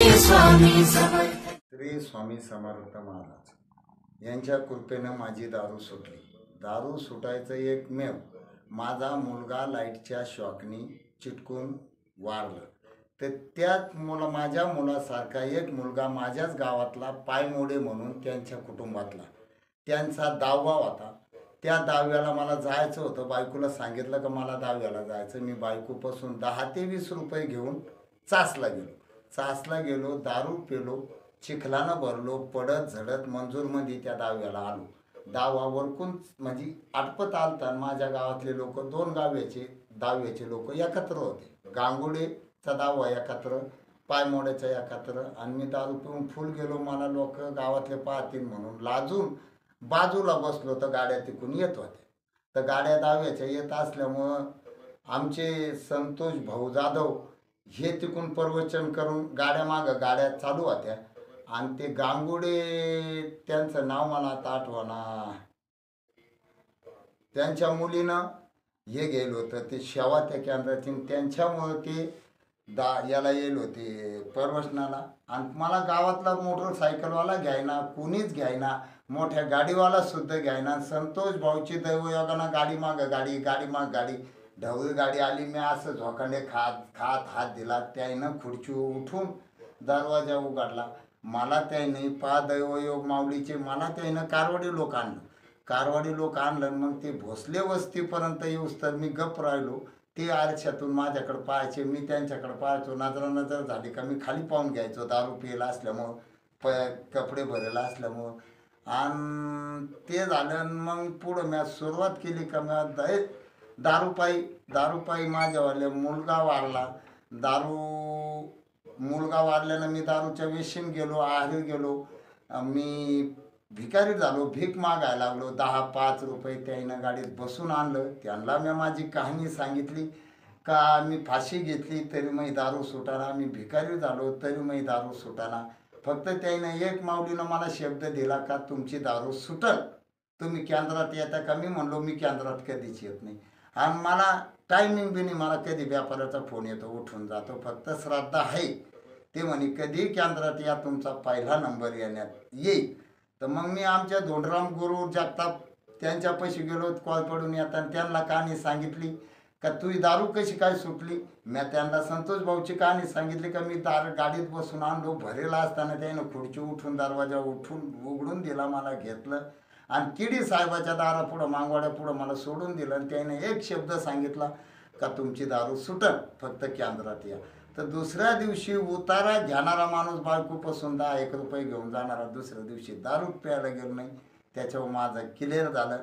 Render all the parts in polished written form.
श्री स्वामी समर्थ महाराज यांच्या कृपेने माझी दारू सुटली। दारू सुटायचं एकमेव माझा मुलगा लाईटच्या शॉकनी चिटकून वारला। तर त्याच माझ्या मुलासारखा एक मुलगा माझ्याच गावातला पायमोडे म्हणून त्यांच्या कुटुंबातला त्यांचा दहावा होता। त्या दहाव्याला मला जायचं होतं। बायकोला सांगितलं की मला दहाव्याला जायचं। मी बायकोपासून 10 ते 20 रुपये घेऊन चासला गेलो, दारू पेलो, चिखलानं भरलो, पडत झडत मंजूरमध्ये त्या दहाव्याला आलो। दहावावरकून म्हणजे आटपत आलता। माझ्या गावातले लोक 2 दहाव्याचे लोक एकत्र होते। गांगुडेचा दहावा एकत्र, पायमोड्याचा एकत्र, आणि मी दारू पिऊन फुल गेलो। मला लोक गावातले पाहतील म्हणून लाजून बाजूला बसलो तर गाड्या तिकून येत होत्या। तर गाड्या दहाव्याच्या येत असल्यामुळं आमचे संतोष भाऊ जाधव हे तिकून प्रवचन करून गाड्या चालू होत्या। आणि ते गांगुडे त्यांचं नाव मला आता आठवना, त्यांच्या मुलीनं हे गेलं होतं ते सेवा त्या केंद्राची। त्यांच्यामुळं ते याला येईल होते प्रवचनाला। आणि मला गावातला मोटरसायकलवाला घ्यायना, कुणीच घ्यायना, मोठ्या गाडीवाला सुद्धा घ्यायना। संतोष भाऊची दैवयोगानं गाडी माग गाडी ढवळी गाडी आली। मी असं झोकांडे खात हात दिला। त्यानं खुर्ची उठून दरवाजा उघडला। मला त्याने दैवयोग माऊलीचे मला त्यानं कारवाडी लोक आणलं। मग ते भोसले वस्तीपर्यंत येऊस तर मी गप्प राहिलो। ते आरशातून माझ्याकडे पाहायचे, मी त्यांच्याकडे पाहायचो। नजर झाली का मी खाली पाहून घ्यायचो, दारू पियला असल्यामुळं, कपडे भरेला असल्यामुळं। आणि ते झालं। मग पुढं मी सुरुवात केली का मी दारूपायी माझ्यावाले मुलगा वारला। मुलगा वारल्यानं मी दारूच्या वेशीन गेलो, आहारी गेलो। मी भिकारी झालो, भीक मागायला लागलो। 10-5 रुपये त्यानं गाडीत बसून आणलं। त्यांना मी माझी कहाणी सांगितली का मी फाशी घेतली तरी मी दारू सुटाना, मी भिकारी झालो तरी मी दारू सुटाना। फक्त त्यानं एक माऊलीनं मला शब्द दिला का तुमची दारू सुटल, तुम्ही केंद्रात येता का? मी म्हणलो मी केंद्रात कधीच येत नाही। आणि मला टायमिंग बी नाही, मला कधी व्यापाराचा फोन येतो, उठून जातो। फक्त श्रद्धा आहे। ते म्हणे कधी केंद्रात या, तुमचा पहिला नंबर येण्यात येईल। तर मग मी आमच्या धोंडराम गुरु जगताप त्यांच्या पैसे गेलो कॉल पडून येताना। त्यांना कहाणी सांगितली का तुझी दारू कशी काय सुटली। मी त्यांना संतोष भाऊची कहाणी सांगितली का मी गाडीत बसून आणलो, भरेला असताना त्यानं खुर्ची उठून दरवाजा उघडून दिला, मला घेतलं आणि किडी साहेबाच्या दारापुढं मागवाड्यापुढं मला सोडून दिलं। आणि त्याने एक शब्द सांगितला का तुमची दारू सुटल, फक्त केंद्रात या। तर दुसऱ्या दिवशी उतारा घेणारा माणूस बायकोपासून 10-1 रुपये घेऊन जाणारा दुसऱ्या दिवशी दारू प्यायला गेलो नाही। त्याच्यावर माझं क्लिअर झालं।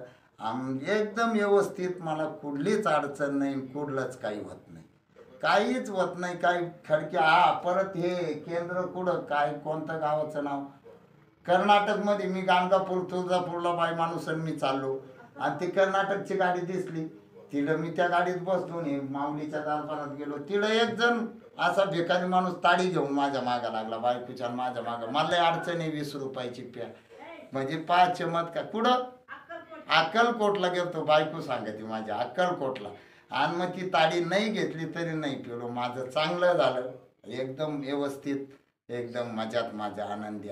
एकदम व्यवस्थित, मला कुठलीच अडचण नाही, कुठलंच काही होत नाही, काहीच होत नाही। काही खडके परत हे केंद्र कुठं काय, कोणतं गावाचं नाव, कर्नाटकमध्ये। मी गाणगापूर तुळजापूरला बाई माणूस मी चाललो आणि ती कर्नाटकची गाडी दिसली। तिथं मी त्या गाडीत बसलो आणि माऊलीच्या दरबारात गेलो। तिथं एक जण असा भिकारी माणूस ताडी घेऊन माझ्या मागा लागला, बायकोच्या माझ्या मागं। मला अडचण आहे 20 रुपयाची प्या, म्हणजे 5 चमत्कार कुठं अक्कलकोटला गेलतो, बायको सांगते माझ्या अक्कलकोटला। आणि मग ती ताडी नाही घेतली तरी नाही पिलो। माझं चांगलं झालं, एकदम व्यवस्थित, एकदम मजात, माझ्या आनंदी।